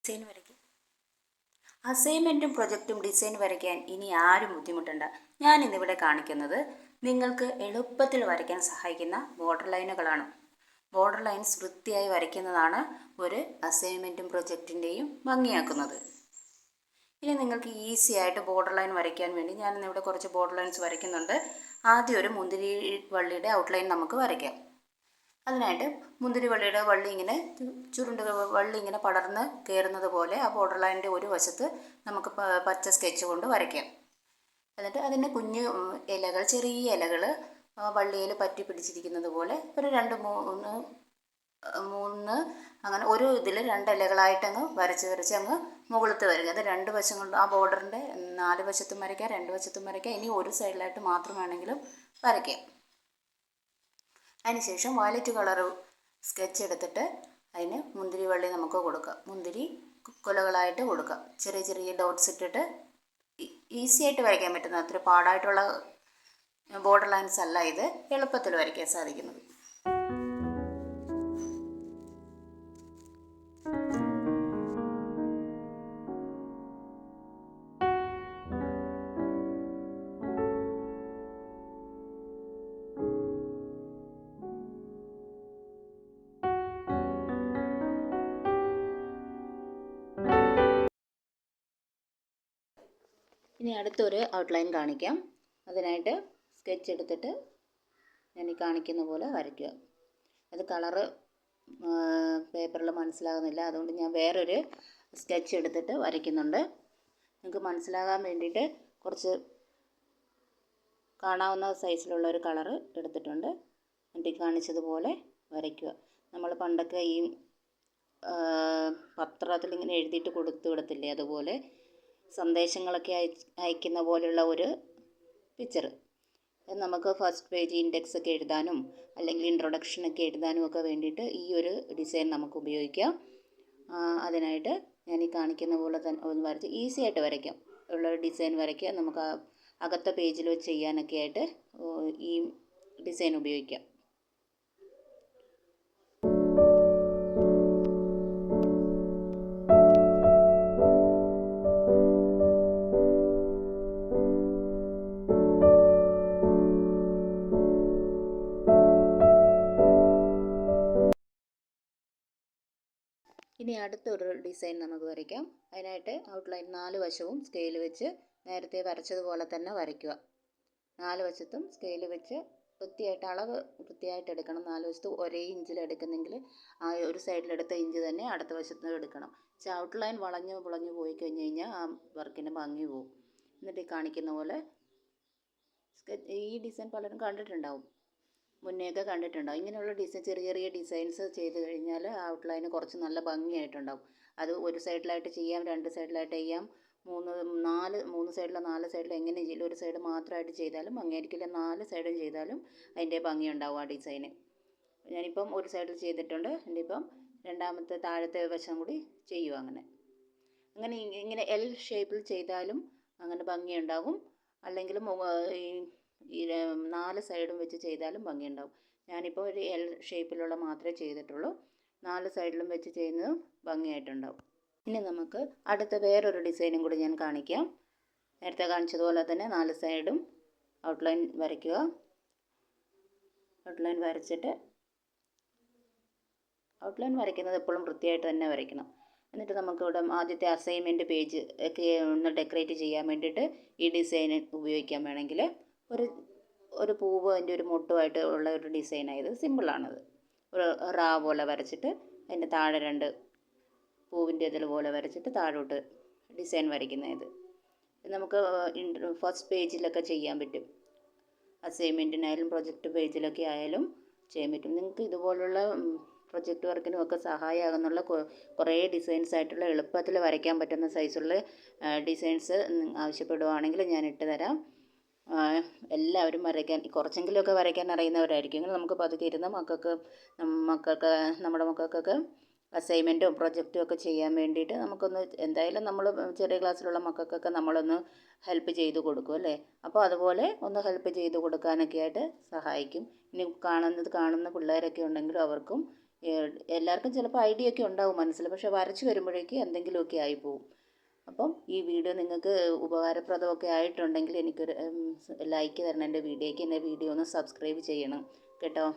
Design വരയ്ക്കും. അസൈൻമെൻറ്റും പ്രൊജക്റ്റും design വരയ്ക്കാൻ ഇനി ആരും ബുദ്ധിമുട്ടണ്ട. ഞാനിന്നിവിടെ കാണിക്കുന്നത് നിങ്ങൾക്ക് എളുപ്പത്തിൽ വരയ്ക്കാൻ സഹായിക്കുന്ന ബോർഡർ ലൈനുകളാണ്. ബോർഡർ ലൈൻസ് വൃത്തിയായി വരയ്ക്കുന്നതാണ് ഒരു അസൈൻമെൻറ്റും പ്രൊജക്റ്റിൻ്റെയും ഭംഗിയാക്കുന്നത്. ഇനി നിങ്ങൾക്ക് ഈസി ആയിട്ട് ബോർഡർ ലൈൻ വരയ്ക്കാൻ വേണ്ടി ഞാനിന്നിവിടെ കുറച്ച് ബോർഡർ ലൈൻസ് വരയ്ക്കുന്നുണ്ട്. ആദ്യം ഒരു മുന്തിരി വള്ളിയുടെ ഔട്ട്ലൈൻ നമുക്ക് വരയ്ക്കാം. അതിനായിട്ട് മുന്തിരി വള്ളിയുടെ വള്ളി ഇങ്ങനെ വള്ളി ഇങ്ങനെ പടർന്ന് കയറുന്നത് പോലെ ആ ബോർഡർ ലൈനിൻ്റെ ഒരു വശത്ത് നമുക്ക് പച്ച സ്കെച്ച് കൊണ്ട് വരയ്ക്കാം. എന്നിട്ട് അതിൻ്റെ കുഞ്ഞ് ഇലകൾ, ചെറിയ ഇലകൾ വള്ളിയിൽ പറ്റി പിടിച്ചിരിക്കുന്നത് പോലെ ഒരു രണ്ട് മൂന്ന് അങ്ങനെ ഒരു ഇതിൽ രണ്ട് ഇലകളായിട്ടങ്ങ് വരച്ച് അങ്ങ് മുകളിലത്ത് വരിക. അത് രണ്ട് വശങ്ങളും ആ ബോർഡറിൻ്റെ 4 വശത്തും വരയ്ക്കാം, 2 വശത്തും വരയ്ക്കാം. ഇനി ഒരു സൈഡിലായിട്ട് മാത്രം വേണമെങ്കിലും വരയ്ക്കാം. അതിനുശേഷം വയലറ്റ് കളർ സ്കെച്ച് എടുത്തിട്ട് അതിന് മുന്തിരി വള്ളി നമുക്ക് കൊടുക്കാം. മുന്തിരി കുലകളായിട്ട് കൊടുക്കാം. ചെറിയ ചെറിയ ഡോട്ട്സ് ഇട്ടിട്ട് ഈസി ആയിട്ട് വരയ്ക്കാൻ പറ്റുന്ന അത്ര പാടായിട്ടുള്ള ബോർഡർ ലൈൻസ് അല്ല ഇത്. എളുപ്പത്തിൽ വരയ്ക്കാൻ സാധിക്കുന്നത്. ഇനി അടുത്തൊരു ഔട്ട്ലൈൻ കാണിക്കാം. അതിനായിട്ട് സ്കെച്ച് എടുത്തിട്ട് ഞാൻ ഈ കാണിക്കുന്ന പോലെ വരയ്ക്കുക. അത് കളറ് പേപ്പറിൽ മനസ്സിലാകുന്നില്ല, അതുകൊണ്ട് ഞാൻ വേറൊരു സ്കെച്ച് എടുത്തിട്ട് വരയ്ക്കുന്നുണ്ട്. നിങ്ങൾക്ക് മനസ്സിലാകാൻ വേണ്ടിയിട്ട് കുറച്ച് കാണാവുന്ന സൈസിലുള്ള ഒരു കളറ് എടുത്തിട്ടുണ്ട്. എന്നിട്ട് കാണിച്ചതുപോലെ വരയ്ക്കുക. നമ്മൾ പണ്ടൊക്കെ ഈ പത്രത്തിൽ ഇങ്ങനെ എഴുതിയിട്ട് കൊടുത്തു വിടത്തില്ലേ, അതുപോലെ സന്ദേശങ്ങളൊക്കെ അയക്കുന്ന പോലെയുള്ള ഒരു പിക്ചർ. നമുക്ക് ഫസ്റ്റ് പേജ് ഇൻഡെക്സ് ഒക്കെ എഴുതാനും അല്ലെങ്കിൽ ഇൻട്രൊഡക്ഷനൊക്കെ എഴുതാനും ഒക്കെ വേണ്ടിയിട്ട് ഈ ഒരു ഡിസൈൻ നമുക്ക് ഉപയോഗിക്കാം. അതിനായിട്ട് ഞാൻ ഈ കാണിക്കുന്ന പോലെ തന്നെ ഒന്ന് വരച്ച് ഈസി ആയിട്ട് വരയ്ക്കാം ഉള്ള ഡിസൈൻ വരയ്ക്കുക. നമുക്ക് അകത്തെ പേജിൽ വെച്ച് ചെയ്യാനൊക്കെ ആയിട്ട് ഈ ഡിസൈൻ ഉപയോഗിക്കാം. ഇനി അടുത്തൊരു ഡിസൈൻ നമുക്ക് വരയ്ക്കാം. അതിനായിട്ട് ഔട്ട്ലൈൻ 4 വശവും സ്കെയിൽ വെച്ച് നേരത്തെ വരച്ചതുപോലെ തന്നെ വരയ്ക്കുക. 4 വശത്തും സ്കെയിൽ വെച്ച് വൃത്തിയായിട്ട് അളവ് വൃത്തിയായിട്ട് എടുക്കണം. 4 വശത്തും ഒരേ ഇഞ്ചിൽ എടുക്കുന്നെങ്കിൽ ആ ഒരു സൈഡിലെടുത്ത ഇഞ്ച് തന്നെ അടുത്ത വശത്ത് എടുക്കണം. പക്ഷേ ഔട്ട്ലൈൻ വളഞ്ഞു പുളഞ്ഞു പോയി കഴിഞ്ഞ് കഴിഞ്ഞാൽ ആ വർക്കിൻ്റെ ഭംഗി പോകും. എന്നിട്ട് ഈ കാണിക്കുന്ന പോലെ ഈ ഡിസൈൻ പലരും കണ്ടിട്ടുണ്ടാവും, മുന്നേയൊക്കെ കണ്ടിട്ടുണ്ടാവും. ഇങ്ങനെയുള്ള ഡിസൈൻ ചെറിയ ചെറിയ ഡിസൈൻസ് ചെയ്ത് കഴിഞ്ഞാൽ ഔട്ട്ലൈന് കുറച്ച് നല്ല ഭംഗിയായിട്ടുണ്ടാവും. അത് ഒരു സൈഡിലായിട്ട് ചെയ്യാം, 2 സൈഡിലായിട്ട് ചെയ്യാം, 3 സൈഡിലോ 4 സൈഡിലോ എങ്ങനെ ചെയ്യില്ല. ഒരു സൈഡ് മാത്രമായിട്ട് ചെയ്താലും ഭംഗിയായിരിക്കില്ല, 4 സൈഡും ചെയ്താലും അതിൻ്റെ ഭംഗി ഉണ്ടാവും ആ ഡിസൈന്. ഞാനിപ്പം ഒരു സൈഡിൽ ചെയ്തിട്ടുണ്ട്. ഇനിയിപ്പം രണ്ടാമത്തെ താഴത്തെ വശം കൂടി ചെയ്യുക. അങ്ങനെ ഇങ്ങനെ എൽ ഷേപ്പിൽ ചെയ്താലും അങ്ങനെ ഭംഗിയുണ്ടാകും. അല്ലെങ്കിൽ ഈ 4 സൈഡും വെച്ച് ചെയ്താലും ഭംഗിയുണ്ടാവും. ഞാനിപ്പോൾ ഒരു എൽ ഷേപ്പിലുള്ള മാത്രമേ ചെയ്തിട്ടുള്ളൂ. 4 സൈഡിലും വെച്ച് ചെയ്യുന്നത് ഭംഗിയായിട്ടുണ്ടാവും. ഇനി നമുക്ക് അടുത്ത വേറൊരു ഡിസൈനും കൂടി ഞാൻ കാണിക്കാം. നേരത്തെ കാണിച്ചതുപോലെ തന്നെ 4 സൈഡും ഔട്ട്ലൈൻ വരയ്ക്കുക. ഔട്ട്ലൈൻ വരച്ചിട്ട് ഔട്ട്ലൈൻ വരയ്ക്കുന്നത് എപ്പോഴും വൃത്തിയായിട്ട് തന്നെ വരയ്ക്കണം. എന്നിട്ട് നമുക്കിവിടെ ആദ്യത്തെ അസൈൻമെൻറ്റ് പേജ് ഒക്കെ ഒന്ന് ഡെക്കറേറ്റ് ചെയ്യാൻ വേണ്ടിയിട്ട് ഈ ഡിസൈൻ ഉപയോഗിക്കാൻ വേണമെങ്കിൽ ഒരു പൂവ് അതിൻ്റെ ഒരു മൊട്ടുമായിട്ട് ഉള്ള ഒരു ഡിസൈനായത്. സിമ്പിളാണത്. ഒരു റാ പോലെ വരച്ചിട്ട് അതിൻ്റെ താഴെ 2 പൂവിൻ്റെ ഇതിൽ പോലെ വരച്ചിട്ട് താഴോട്ട് ഡിസൈൻ വരയ്ക്കുന്നത്. നമുക്ക് ഫസ്റ്റ് പേജിലൊക്കെ ചെയ്യാൻ പറ്റും. അസൈൻമെൻറ്റിനായാലും പ്രൊജക്റ്റ് പേജിലൊക്കെ ആയാലും ചെയ്യാൻ പറ്റും. നിങ്ങൾക്ക് ഇതുപോലുള്ള പ്രൊജക്റ്റ് വർക്കിനും ഒക്കെ സഹായമാകുന്നുള്ള കുറേ ഡിസൈൻസ് ആയിട്ടുള്ള എളുപ്പത്തിൽ വരയ്ക്കാൻ പറ്റുന്ന സൈസുള്ള ഡിസൈൻസ് ആവശ്യപ്പെടുവാണെങ്കിൽ ഞാൻ ഇട്ട് തരാം. എല്ലാവരും വരയ്ക്കാൻ കുറച്ചെങ്കിലുമൊക്കെ വരയ്ക്കാൻ അറിയുന്നവരായിരിക്കും. നമുക്ക് പതുക്കെ ഇരുന്ന് നമ്മുടെ മക്കൾക്കൊക്കെ അസൈൻമെൻറ്റും പ്രൊജക്റ്റും ഒക്കെ ചെയ്യാൻ വേണ്ടിയിട്ട് നമുക്കൊന്ന് എന്തായാലും നമ്മൾ ചെറിയ ക്ലാസ്സിലുള്ള മക്കൾക്കൊക്കെ നമ്മളൊന്ന് ഹെൽപ്പ് ചെയ്ത് കൊടുക്കും അല്ലേ. അപ്പോൾ അതുപോലെ ഒന്ന് ഹെൽപ്പ് ചെയ്ത് കൊടുക്കാനൊക്കെ ആയിട്ട് സഹായിക്കും. ഇനി കാണുന്ന പിള്ളേരൊക്കെ ഉണ്ടെങ്കിലും അവർക്കും എല്ലാവർക്കും ചിലപ്പോൾ ഐഡിയ ഒക്കെ ഉണ്ടാവും മനസ്സിൽ, പക്ഷെ വരച്ച് വരുമ്പോഴേക്ക് എന്തെങ്കിലുമൊക്കെ ആയിപ്പോവും. അപ്പം ഈ വീഡിയോ നിങ്ങൾക്ക് ഉപകാരപ്രദമൊക്കെ ആയിട്ടുണ്ടെങ്കിൽ എനിക്കൊരു ലൈക്ക് തരണം എൻ്റെ വീഡിയോയ്ക്ക്. എൻ്റെ വീഡിയോ ഒന്ന് സബ്സ്ക്രൈബ് ചെയ്യണം കേട്ടോ.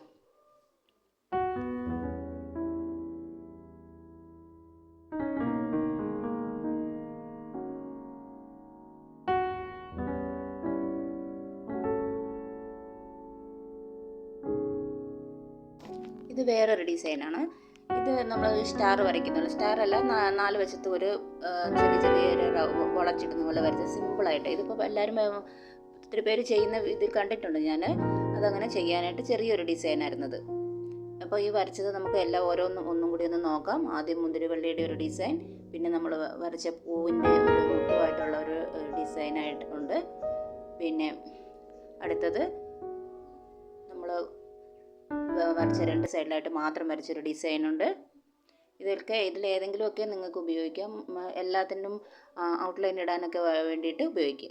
ഇത് വേറൊരു ഡിസൈനാണ്. ഇത് നമ്മൾ സ്റ്റാർ വരയ്ക്കുന്നുള്ളൂ. സ്റ്റാറല്ല, 4 വശത്തും ഒരു ചെറിയൊരു വളച്ചിടുന്ന പോലെ വരച്ച് സിമ്പിളായിട്ട്. ഇതിപ്പോൾ എല്ലാവരും ഒത്തിരി പേര് ചെയ്യുന്ന ഇതിൽ കണ്ടിട്ടുണ്ട് ഞാൻ. അതങ്ങനെ ചെയ്യാനായിട്ട് ചെറിയൊരു ഡിസൈനായിരുന്നത്. അപ്പോൾ ഈ വരച്ചത് നമുക്ക് എല്ലാം ഒന്നും കൂടി ഒന്ന് നോക്കാം. ആദ്യം മുന്തിരിവള്ളിയുടെ ഒരു ഡിസൈൻ, പിന്നെ നമ്മൾ വരച്ച പൂവിൻ്റെ ഒരു മുട്ടുമായിട്ടുള്ള ഒരു ഡിസൈനായിട്ടുണ്ട്. പിന്നെ അടുത്തത് നമ്മൾ വരച്ച 2 സൈഡിലായിട്ട് മാത്രം വരച്ചൊരു ഡിസൈനുണ്ട്. ഇതിലേതെങ്കിലുമൊക്കെ നിങ്ങൾക്ക് ഉപയോഗിക്കാം. എല്ലാത്തിനും ഔട്ട്ലൈൻ ഇടാനൊക്കെ വേണ്ടിയിട്ട് ഉപയോഗിക്കുക.